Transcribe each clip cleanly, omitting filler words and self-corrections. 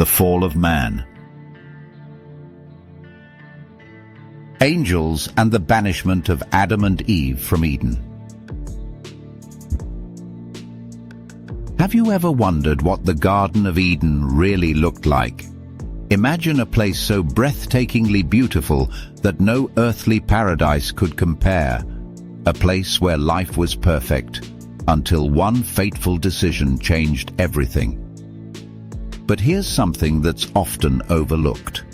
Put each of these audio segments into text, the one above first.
the fall of man. Angels and the banishment of Adam and Eve from Eden. Have you ever wondered what the Garden of Eden really looked like? Imagine a place so breathtakingly beautiful that no earthly paradise could compare. A place where life was perfect, until one fateful decision changed everything. But here's something that's often overlooked.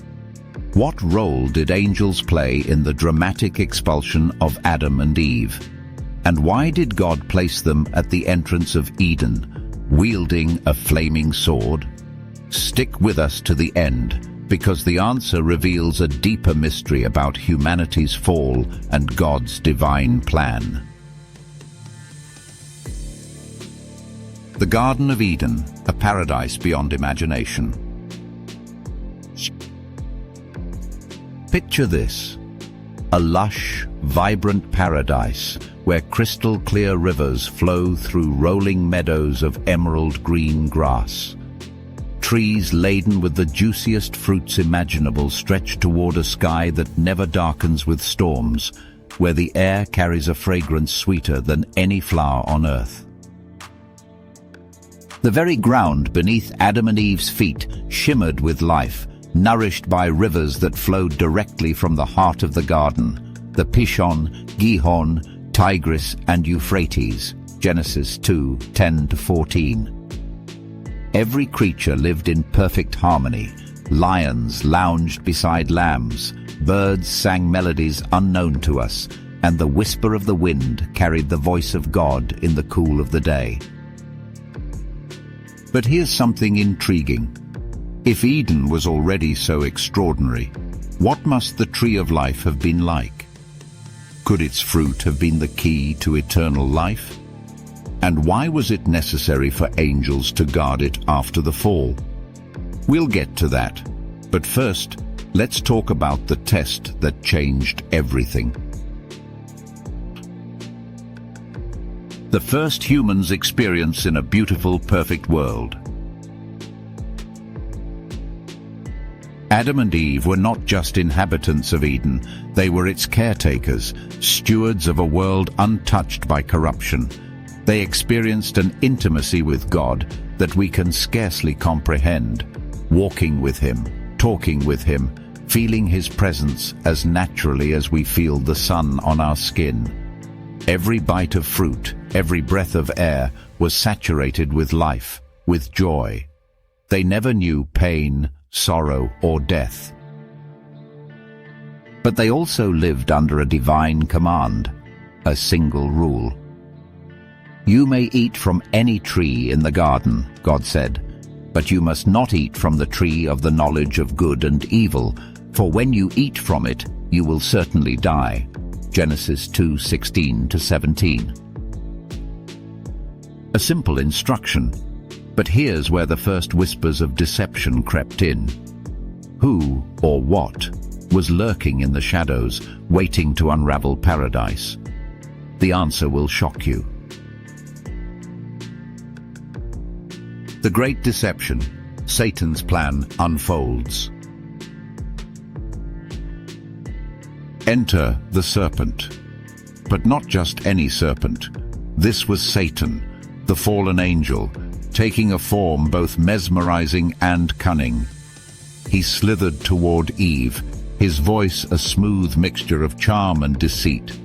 What role did angels play in the dramatic expulsion of Adam and Eve? And why did God place them at the entrance of Eden, wielding a flaming sword? Stick with us to the end, because the answer reveals a deeper mystery about humanity's fall and God's divine plan. The Garden of Eden, a paradise beyond imagination. Picture this: a lush, vibrant paradise where crystal-clear rivers flow through rolling meadows of emerald green grass. Trees laden with the juiciest fruits imaginable stretch toward a sky that never darkens with storms, where the air carries a fragrance sweeter than any flower on earth. The very ground beneath Adam and Eve's feet shimmered with life, nourished by rivers that flowed directly from the heart of the garden, the Pishon, Gihon, Tigris, and Euphrates, Genesis 2:10-14. Every creature lived in perfect harmony. Lions lounged beside lambs, birds sang melodies unknown to us, and the whisper of the wind carried the voice of God in the cool of the day. But here's something intriguing. If Eden was already so extraordinary, what must the tree of life have been like? Could its fruit have been the key to eternal life? And why was it necessary for angels to guard it after the fall? We'll get to that, but first, let's talk about the test that changed everything. The first humans' experience in a beautiful, perfect world. Adam and Eve were not just inhabitants of Eden, they were its caretakers, stewards of a world untouched by corruption. They experienced an intimacy with God that we can scarcely comprehend, walking with Him, talking with Him, feeling His presence as naturally as we feel the sun on our skin. Every bite of fruit, every breath of air was saturated with life, with joy. They never knew pain, sorrow, or death. But they also lived under a divine command, a single rule. You may eat from any tree in the garden, God said, but you must not eat from the tree of the knowledge of good and evil, for when you eat from it, you will certainly die. Genesis 2:16-17. A simple instruction, but here's where the first whispers of deception crept in. Who, or what, was lurking in the shadows, waiting to unravel paradise? The answer will shock you. The Great Deception, Satan's plan unfolds. Enter the serpent. But not just any serpent. This was Satan, the fallen angel, taking a form both mesmerizing and cunning. He slithered toward Eve, his voice a smooth mixture of charm and deceit.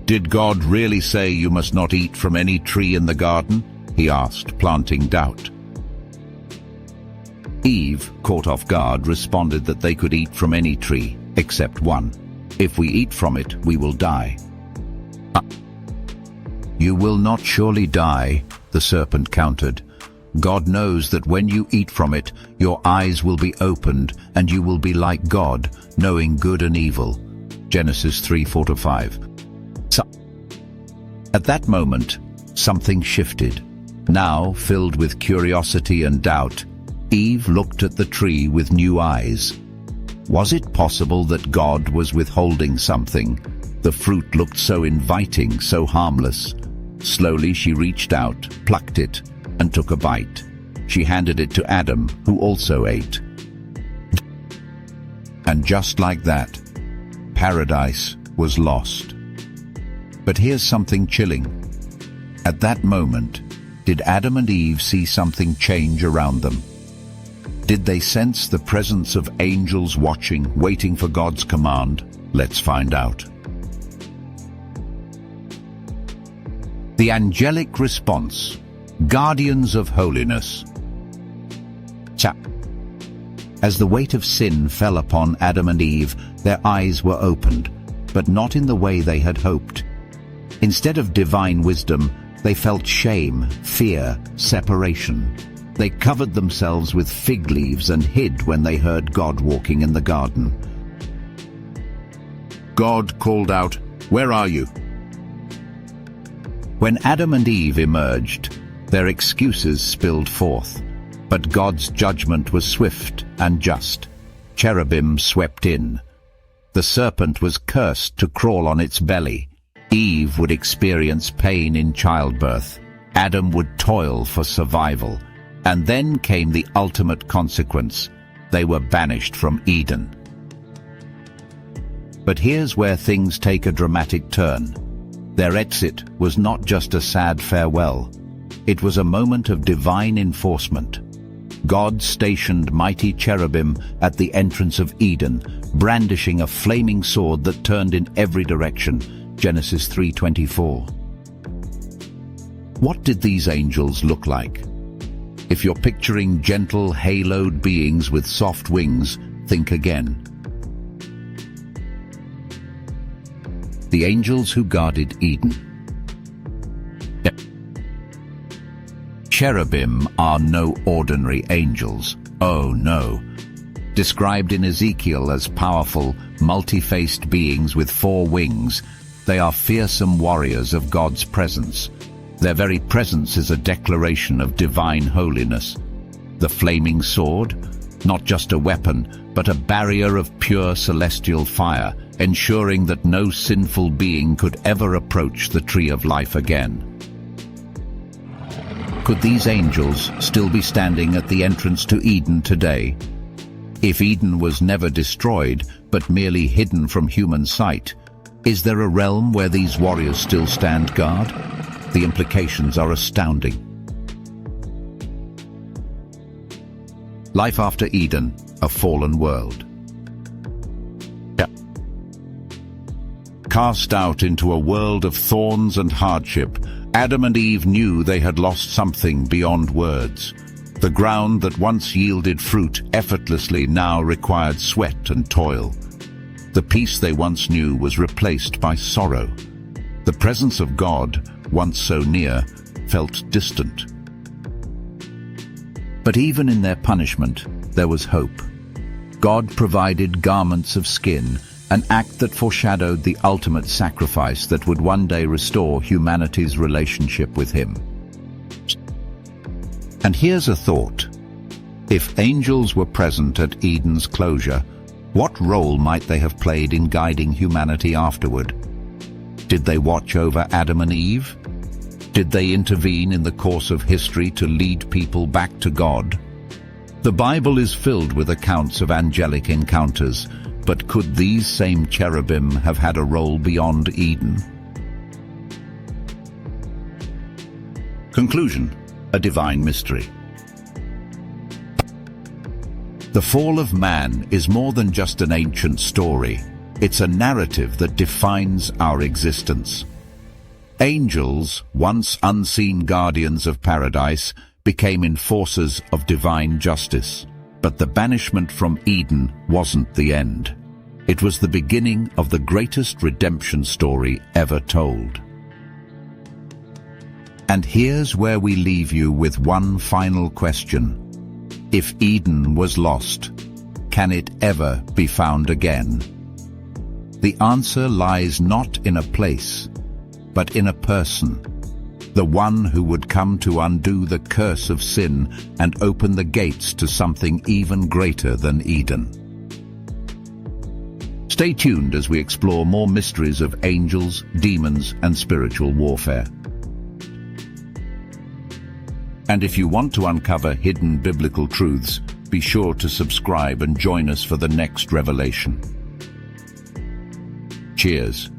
Did God really say you must not eat from any tree in the garden? He asked, planting doubt. Eve, caught off guard, responded that they could eat from any tree, except one. If we eat from it, we will die. You will not surely die, the serpent countered. God knows that when you eat from it, your eyes will be opened, and you will be like God, knowing good and evil. Genesis 3:4-5. At that moment, something shifted. Now, filled with curiosity and doubt, Eve looked at the tree with new eyes. Was it possible that God was withholding something? The fruit looked so inviting, so harmless. Slowly she reached out, plucked it, and took a bite. she handed it to Adam, who also ate. And just like that, paradise was lost. But here's something chilling. At that moment, did Adam and Eve see something change around them? Did they sense the presence of angels watching, waiting for God's command? Let's find out. The angelic response. Guardians of holiness. As the weight of sin fell upon Adam and Eve, their eyes were opened, but not in the way they had hoped. Instead of divine wisdom, they felt shame, fear, separation. They covered themselves with fig leaves and hid when they heard God walking in the garden. God called out, "Where are you?" When Adam and Eve emerged, their excuses spilled forth. But God's judgment was swift and just. Cherubim swept in. The serpent was cursed to crawl on its belly. Eve would experience pain in childbirth. Adam would toil for survival. And then came the ultimate consequence. They were banished from Eden. But here's where things take a dramatic turn. Their exit was not just a sad farewell. It was a moment of divine enforcement. God stationed mighty cherubim at the entrance of Eden, brandishing a flaming sword that turned in every direction. Genesis 3:24. What did these angels look like? If you're picturing gentle, haloed beings with soft wings, think again. The angels who guarded Eden. Cherubim are no ordinary angels. Oh no. Described in Ezekiel as powerful, multi-faced beings with 4 wings, they are fearsome warriors of God's presence. Their very presence is a declaration of divine holiness. The flaming sword, not just a weapon, but a barrier of pure celestial fire, ensuring that no sinful being could ever approach the tree of life again. Could these angels still be standing at the entrance to Eden today? If Eden was never destroyed, but merely hidden from human sight, is there a realm where these warriors still stand guard? The implications are astounding. Life after Eden, a fallen world. Cast out into a world of thorns and hardship, Adam and Eve knew they had lost something beyond words. The ground that once yielded fruit effortlessly now required sweat and toil. The peace they once knew was replaced by sorrow. The presence of God, once so near, felt distant. But even in their punishment, there was hope. God provided garments of skin, an act that foreshadowed the ultimate sacrifice that would one day restore humanity's relationship with Him. And here's a thought. If angels were present at Eden's closure, what role might they have played in guiding humanity afterward? Did they watch over Adam and Eve? Did they intervene in the course of history to lead people back to God? The Bible is filled with accounts of angelic encounters, but could these same cherubim have had a role beyond Eden? Conclusion: a divine mystery. The fall of man is more than just an ancient story. It's a narrative that defines our existence. Angels, once unseen guardians of paradise, became enforcers of divine justice. But the banishment from Eden wasn't the end. It was the beginning of the greatest redemption story ever told. And here's where we leave you with one final question. If Eden was lost, can it ever be found again? The answer lies not in a place, but in a person. The one who would come to undo the curse of sin and open the gates to something even greater than Eden. Stay tuned as we explore more mysteries of angels, demons, and spiritual warfare. And if you want to uncover hidden biblical truths, be sure to subscribe and join us for the next revelation. Cheers.